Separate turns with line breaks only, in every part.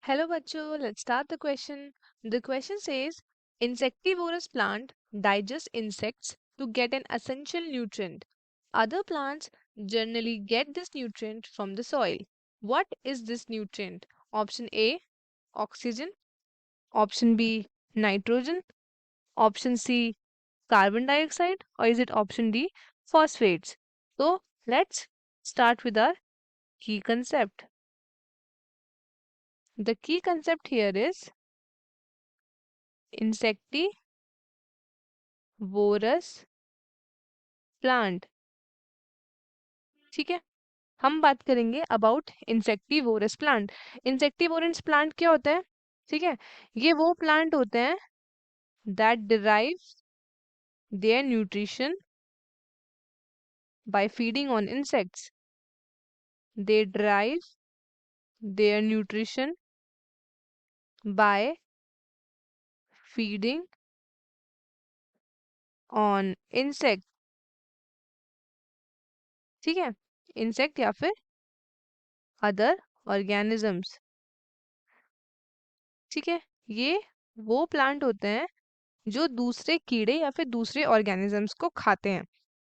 Hello, bachcho. Let's start the question. The question says, insectivorous plant digest insects to get an essential nutrient. Other plants generally get this nutrient from the soil. What is this nutrient? Option A, oxygen. Option B, nitrogen. Option C, carbon dioxide. Or is it option D, phosphates? So let's start with our key concept. The key concept here is insectivorous plant. ठीक है, हम बात करेंगे about insectivorous plant. Insectivorous plant क्या होता है? ठीक है, ये वो प्लांट होते हैं that derive their nutrition by feeding on insects. They derive their nutrition by feeding on insect. ठीक है, इंसेक्ट या फिर अदर ऑर्गेनिजम्स. ठीक है, ये वो प्लांट होते हैं जो दूसरे कीड़े या फिर दूसरे ऑर्गेनिजम्स को खाते हैं.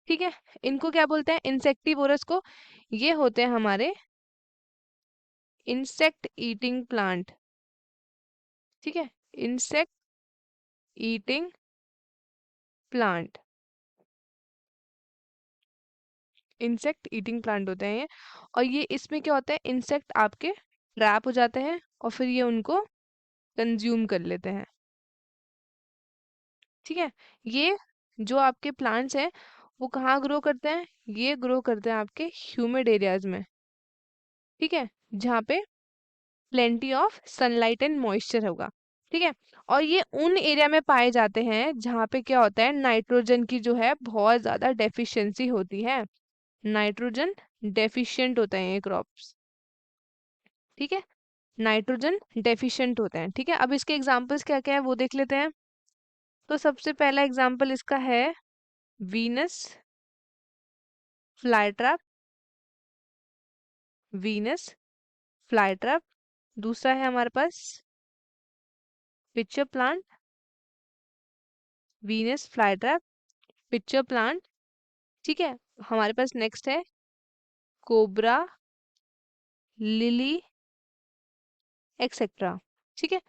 ठीक है, इनको क्या बोलते हैं? इंसेक्टिवोरस को. ये होते हैं हमारे इंसेक्ट ईटिंग प्लांट. ठीक है, insect eating plant. Insect eating plant होते हैं ये. और ये इसमें क्या होता है, इंसेक्ट आपके ट्रैप हो जाते हैं और फिर ये उनको कंज्यूम कर लेते हैं. ठीक है, ये जो आपके प्लांट्स हैं वो कहाँ ग्रो करते हैं? ये ग्रो करते हैं आपके ह्यूमिड एरियाज में. ठीक है, जहाँ पे plenty of sunlight and moisture होगा. ठीक है, और ये उन एरिया में पाए जाते हैं जहाँ पे क्या होता है, नाइट्रोजन की जो है बहुत ज्यादा डेफिशिएंसी होती है. नाइट्रोजन डेफिशिएंट होते हैं ये क्रॉप्स. ठीक है, नाइट्रोजन डेफिशिएंट होते हैं. ठीक है, अब इसके एग्जांपल्स क्या क्या है वो देख लेते हैं. तो सबसे पहला एग्जांपल इसका है Venus fly trap. Venus fly trap. दूसरा है हमारे पास picture plant. Venus fly trap, picture plant. ठीक है, हमारे पास नेक्स्ट है कोबरा, लिली, एक्सेट्रा. ठीक है,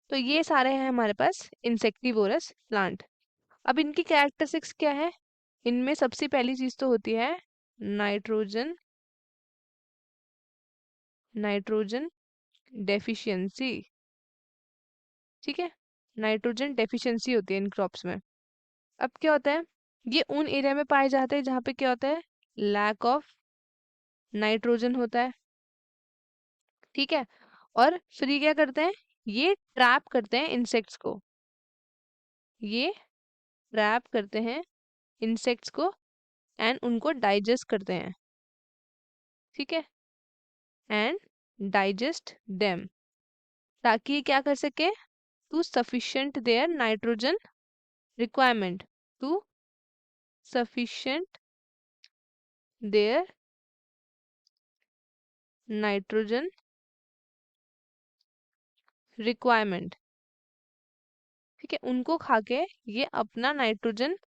तो ये सारे हैं हमारे पास इंसेक्टिवोरस प्लांट. अब इनकी कैरेक्टरिस्टिक्स क्या है? इनमें सबसे पहली चीज तो होती है नाइट्रोजन. Nitrogen deficiency. ठीक है, नाइट्रोजन डेफिशिएंसी होती है इन क्रॉप्स में. अब क्या होता है, ये उन एरिया में पाए जाते हैं जहाँ पे क्या होता है, लैक ऑफ नाइट्रोजन होता है. ठीक है, और फिर ये क्या करते हैं, ये ट्रैप करते हैं इंसेक्ट्स को. ये ट्रैप करते हैं इंसेक्ट्स को एंड उनको डाइजेस्ट करते हैं. ठीक है, एंड डाइजेस्ट देम, ताकि ये क्या कर सके, to sufficient their nitrogen requirement. To sufficient their nitrogen requirement. ठीक है, उनको खा के ये अपना नाइट्रोजन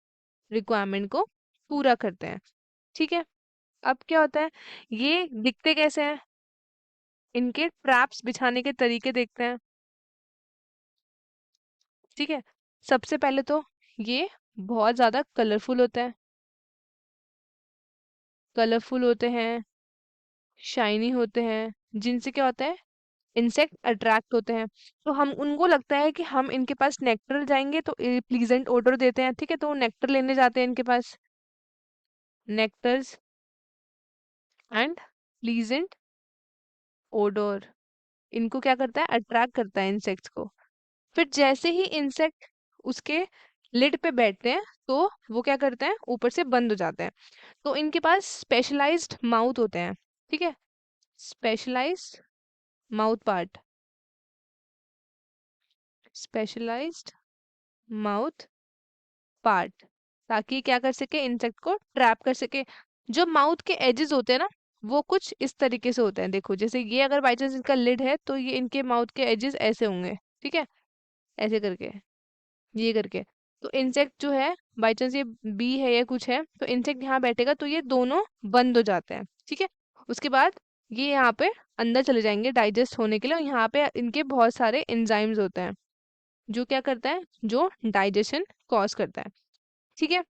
रिक्वायरमेंट को पूरा करते हैं. ठीक है, अब क्या होता है, ये दिखते कैसे हैं, इनके ट्रैप्स बिछाने के तरीके देखते हैं. ठीक है, सबसे पहले तो ये बहुत ज्यादा कलरफुल होते हैं. कलरफुल होते हैं, शाइनी होते हैं, जिनसे क्या होता है, इंसेक्ट अट्रैक्ट होते हैं. तो हम उनको लगता है कि हम इनके पास नेक्टर जाएंगे तो प्लीजेंट ओडर देते हैं. ठीक है, तो वो नेक्टर लेने जाते हैं इनके पास. नेक्टर्स एंड प्लीजेंट ओडोर इनको क्या करता है, अट्रैक्ट करता है इंसेक्ट्स को. फिर जैसे ही इंसेक्ट उसके लिड पे बैठते हैं तो वो क्या करते हैं, ऊपर से बंद हो जाते हैं. तो इनके पास स्पेशलाइज्ड माउथ होते हैं. ठीक है, specialised mouth part. Specialised mouth part, ताकि क्या कर सके, इंसेक्ट को ट्रैप कर सके. जो माउथ के एजेस होते हैं ना, वो कुछ इस तरीके से होते हैं। देखो जैसे ये अगर बाई चांस इनका लिड है तो ये इनके माउथ के एजेस ऐसे होंगे, ठीक है, ऐसे करके, ये करके। तो इंसेक्ट जो है, बाई चांस ये बी है या कुछ है, तो इंसेक्ट यहाँ बैठेगा तो ये दोनों बंद हो जाते हैं, ठीक है। उसके बाद ये यहाँ पे अंदर चले जाएंगे डाइजेस्ट होने के लिए, और यहाँ पे इनके बहुत सारे एंजाइम्स होते हैं जो क्या करता है, जो डाइजेशन कॉज करता है, ठीक है।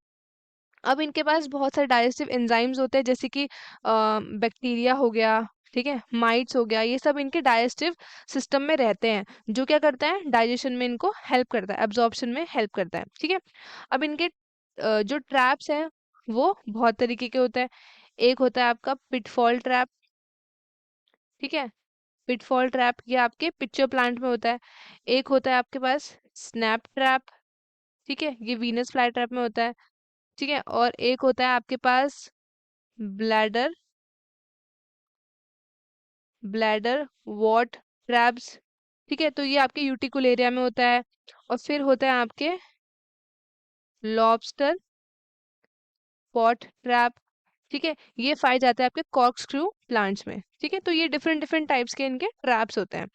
अब इनके पास बहुत सारे डाइजेस्टिव एंजाइम्स होते हैं, जैसे कि बैक्टीरिया हो गया, ठीक है, माइट्स हो गया, ये सब इनके डाइजेस्टिव सिस्टम में रहते हैं, जो क्या करता है, डाइजेशन में इनको हेल्प करता है, एब्जॉर्प्शन में हेल्प करता है, ठीक है। अब इनके जो ट्रैप्स हैं वो बहुत तरीके के होते हैं। एक होता है आपका पिटफॉल ट्रैप, ठीक है, पिटफॉल ट्रैप ये आपके पिक्चर प्लांट में होता है। एक होता है आपके पास स्नैप ट्रैप, ठीक है, ये वीनस फ्लाई ट्रैप में होता है, ठीक है। और एक होता है आपके पास ब्लैडर ब्लैडर वॉट ट्रैप्स, ठीक है, तो ये आपके यूटिकुलेरिया में होता है। और फिर होता है आपके लॉबस्टर पॉट ट्रैप, ठीक है, ये पाए जाते हैं आपके कॉर्कस्क्रू प्लांट्स में, ठीक है। तो ये डिफरेंट डिफरेंट टाइप्स के इनके ट्रैप्स होते हैं।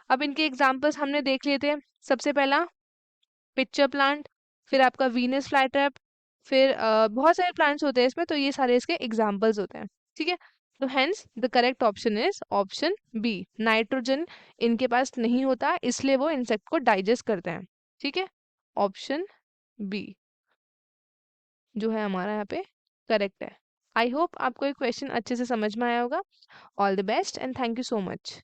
अब इनके एग्जांपल्स हमने देख लिए थे। सबसे पहला पिक्चर प्लांट, फिर आपका वीनस फ्लाई ट्रैप, फिर बहुत सारे प्लांट्स होते हैं इसमें, तो ये सारे इसके एग्जांपल्स होते हैं, ठीक है। तो hence the correct option is option B, nitrogen इनके पास नहीं होता, इसलिए वो इंसेक्ट को डाइजेस्ट करते हैं, ठीक है। ऑप्शन बी जो है हमारा यहाँ पे करेक्ट है। आई होप आपको ये क्वेश्चन अच्छे से समझ में आया होगा। All the best and thank you so much.